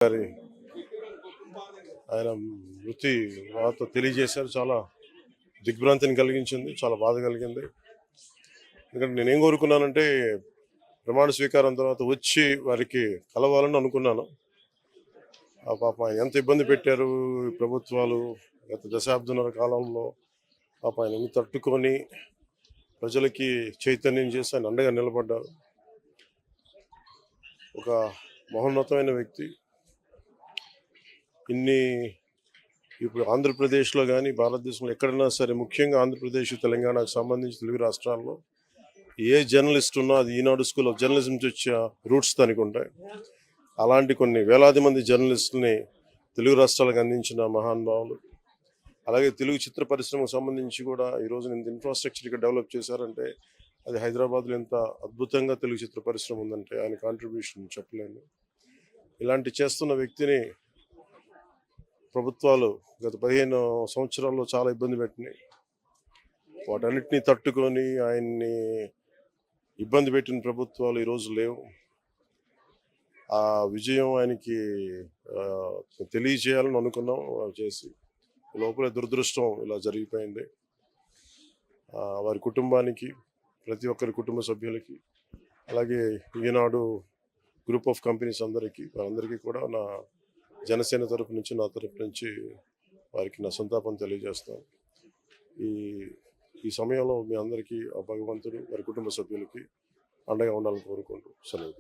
గారి ఆయన వృత్తి వార్త తెలియజేశారు. చాలా దిగ్భ్రాంతిని కలిగించింది, చాలా బాధ కలిగింది. ఎందుకంటే నేనేం కోరుకున్నానంటే ప్రమాణ స్వీకారం తర్వాత వచ్చి వారికి కలవాలని అనుకున్నాను. ఆ పాపం ఆయన ఎంత ఇబ్బంది పెట్టారు ఈ ప్రభుత్వాలు గత దశాబ్దన్నర కాలంలో. పాపం ఆయన ఎన్ని తట్టుకొని ప్రజలకి చైతన్యం చేసి ఆయన అండగా నిలబడ్డారు. ఒక మహోన్నతమైన వ్యక్తి. ఇప్పుడు ఆంధ్రప్రదేశ్లో కానీ భారతదేశంలో ఎక్కడైనా సరే, ముఖ్యంగా ఆంధ్రప్రదేశ్ తెలంగాణకు సంబంధించి తెలుగు రాష్ట్రాల్లో ఏ జర్నలిస్ట్ ఉన్నా అది ఈనాడు స్కూల్ ఆఫ్ జర్నలిజం నుంచి వచ్చే రూట్స్ దానికి ఉంటాయి. అలాంటి కొన్ని వేలాది మంది జర్నలిస్టులని తెలుగు రాష్ట్రాలకు అందించిన మహానుభావులు. అలాగే తెలుగు చిత్ర పరిశ్రమకు సంబంధించి కూడా ఈరోజు ఇంత ఇన్ఫ్రాస్ట్రక్చర్ ఇక్కడ డెవలప్ చేశారంటే అది హైదరాబాద్లో ఎంత అద్భుతంగా తెలుగు చిత్ర పరిశ్రమ ఉందంటే ఆయన కాంట్రిబ్యూషన్ చెప్పలేను. ఇలాంటి చేస్తున్న వ్యక్తిని ప్రభుత్వాలు గత 15 సంవత్సరాల్లో చాలా ఇబ్బంది పెట్టినాయి. వాటన్నిటినీ తట్టుకొని ఆయన్ని ఇబ్బంది పెట్టిన ప్రభుత్వాలు ఈరోజు లేవు. ఆ విజయం ఆయనకి తెలియజేయాలని అనుకున్నాం, చేసి లోపల దురదృష్టం ఇలా జరిగిపోయింది. వారి కుటుంబానికి, ప్రతి ఒక్కరి కుటుంబ సభ్యులకి, అలాగే ఈనాడు గ్రూప్ ఆఫ్ కంపెనీస్ వారందరికీ కూడా నా జనసేన తరపు నుంచి, నా తరపు నుంచి వారికి నా సంతాపం తెలియజేస్తాను. ఈ సమయంలో మీ అందరికీ ఆ భగవంతుడు వారి కుటుంబ సభ్యులకి అండగా ఉండాలని కోరుకుంటూ సెలవు.